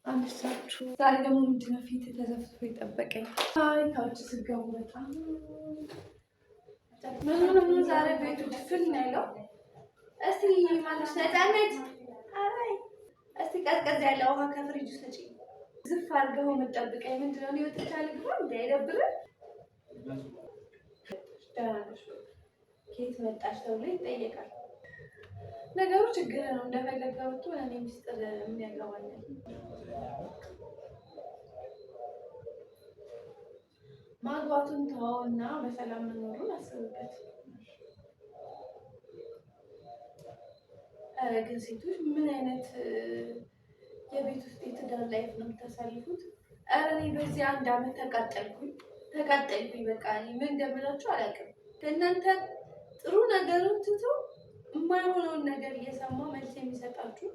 አንሳችሁ ዛሬ ደግሞ ምንድነው ፊት ተዘፍቶ የጠበቀኝ? አይ ታውጭ ስገቡ በጣም ምን ዛሬ ቤቱ ድፍን ያለው። እስቲ ማለሽ ነፃነት፣ አይ እስቲ ቀዝቀዝ ያለ ውሃ ከፍሪጅ ሰጪ። ዝፍ አድርገው የምጠብቀኝ ምንድነው? ነው ወጥቻለ ግባ እንዳይደብርህ። ኬት መጣሽ ተብሎ ይጠየቃል። ነገሩ ችግር ነው። እንደፈለገው ብትሆን እኔ ሚስጥር ምን ያገባኛል? ማግባቱን ተወውና በሰላም መኖሩን አስብበት። ኧረ ግን ሴቶች ምን አይነት የቤት ውስጥ የትዳር ላይፍ ነው የምታሳልፉት? ኧረ እኔ በዚህ 1 ዓመት ተቃጠልኩኝ። በቃ እኔ ምን እንደምላችሁ አላውቅም። ከእናንተ ጥሩ ነገርን ትቶ የማይሆነውን ነገር እየሰማ መልስ የሚሰጣችሁ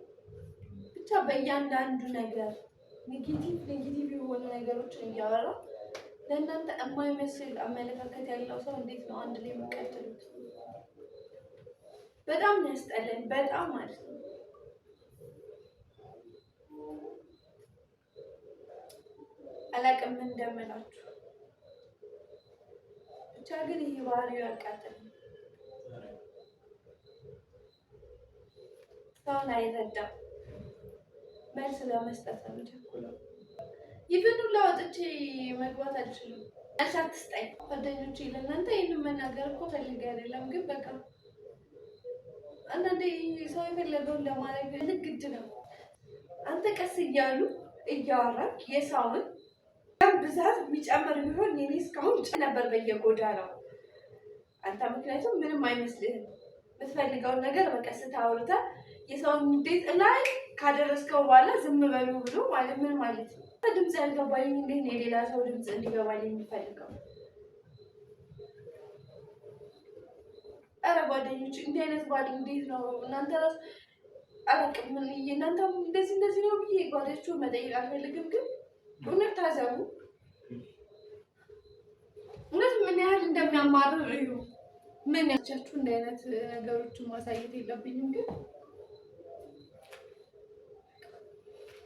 ብቻ በእያንዳንዱ ነገር ኔጌቲቭ የሆኑ ነገሮችን እያወራ ለእናንተ የማይመስል አመለካከት ያለው ሰው እንዴት ነው አንድ ላይ የሚቀጥሉት? በጣም ያስጠላኝ፣ በጣም ማለት ነው። አላውቅም ምን እንደምላችሁ ብቻ ግን ይሄ ባህሪው ያቃጥላል። ሰውን አይረዳም። መልስ ለመስጠት ነው የምቸኩለው። ይብኑ ለወጥቼ መግባት አልችልም። መልስ አትስጠኝ። ጓደኞቼ ለእናንተ ይህንን መናገር እኮ ፈልጌ አይደለም፣ ግን በቃ አንዳንዴ ሰው የፈለገውን ለማድረግ ግድ ነው። አንተ ቀስ እያሉ እያወራክ የሰውን ብዛት የሚጨምር ቢሆን የኔ እስካሁን ነበር በየጎዳናው አንተ። ምክንያቱም ምንም አይመስልህም። የምትፈልገውን ነገር በቀስታ አውርተህ የሰውን እንዴት ላይ ካደረስከው በኋላ ዝም በሉ ብሎ ማለት ምን ማለት ነው? ድምፅ ያልገባኝ እንዴት ነው የሌላ ሰው ድምፅ እንዲገባልኝ የሚፈልገው? ኧረ ጓደኞች እንዲህ አይነት ባል እንዴት ነው እናንተ ራሱ አላውቅም። እናንተ እንደዚህ ነው ብዬ ጓደኞቹን መጠየቅ አልፈልግም፣ ግን እውነት ታዘቡ። እውነት ምን ያህል እንደሚያማርር እዩ። ምን ያቻችሁ እንዲህ አይነት ነገሮችን ማሳየት የለብኝም፣ ግን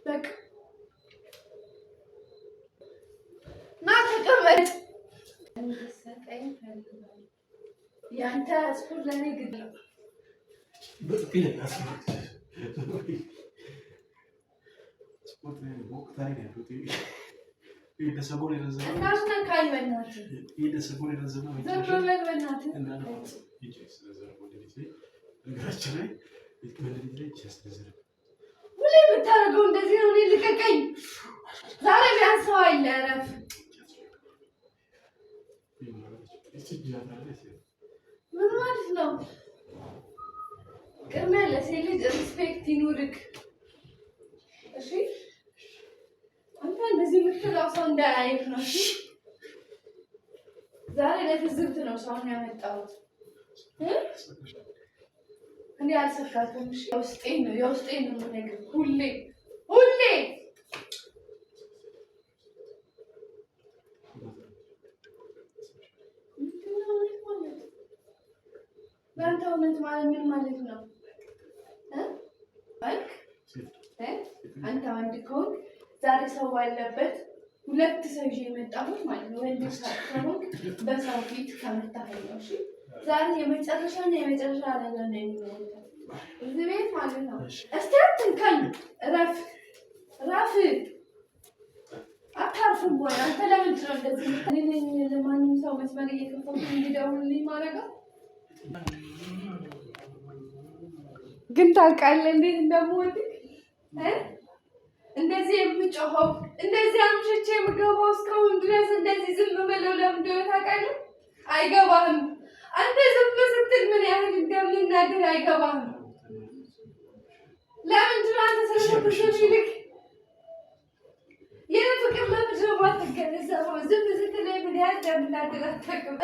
በቃ ና ተቀመጥ። እንድትሰጠኝ ፈልጋለሁ። ያንተ ስፖርት ለኔ ግድ ነው። ሁሌ የምታደርገው እንደዚህ ነው። ልቀቀኝ። ዛሬ ቢያንስ ሰው አለ። እረፍ። ምን ማለት ነው? ቅድሚያ ለሴት ልጅ ሪስፔክት ይኑርክ። እሺ አንተ እንደዚህ የምትለው ሰው እንዳያይህ ነው። እሺ ዛሬ ለትዝብት ነው ሰውን ያመጣሁት። እኔ አልሰካትም። እሺ የውስጤን ነው የምነግርህ ሁሌ ለአንተ እውነት ማለት ምን ማለት ነው? አንተ ወንድ ከሆንክ ዛሬ ሰው ባለበት 2 ሰው ይዤ የመጣሁት ማለት ነው። ወንድ ከሆንክ በሰው ፊት ከመታኸኝ ነው። እሺ ዛሬ የመጨረሻ ነገር ነው የሚሆነው እዚህ ቤት ማለት ነው። እስቲ አትንካኝ። እረፍ። አታርፍም ወይ አንተ? ለምንድን ነው እንደዚህ? እኔ ለማንም ሰው መስመር እየከፈቱ እንዲደውልልኝ ማድረገው? ግን ታውቃለህ እንዴት እንደምወድህ? እንደዚህ የምጮኸው እንደዚህ አምሽቼ የምገባው እስካሁን ድረስ እንደዚህ ዝም ብለው ለምን እንደሆነ ታውቃለህ? አይገባህም። አንተ ዝም ስትል ምን ያህል እንደምናደር አይገባህም። ለምንድን ነው አንተ ስለተብሽኝ ይልቅ የኔ ፍቅር ለምንድን ነው የማትገነዘበው? ዝም ስትል ምን ያህል እንደምናደር አታውቅም።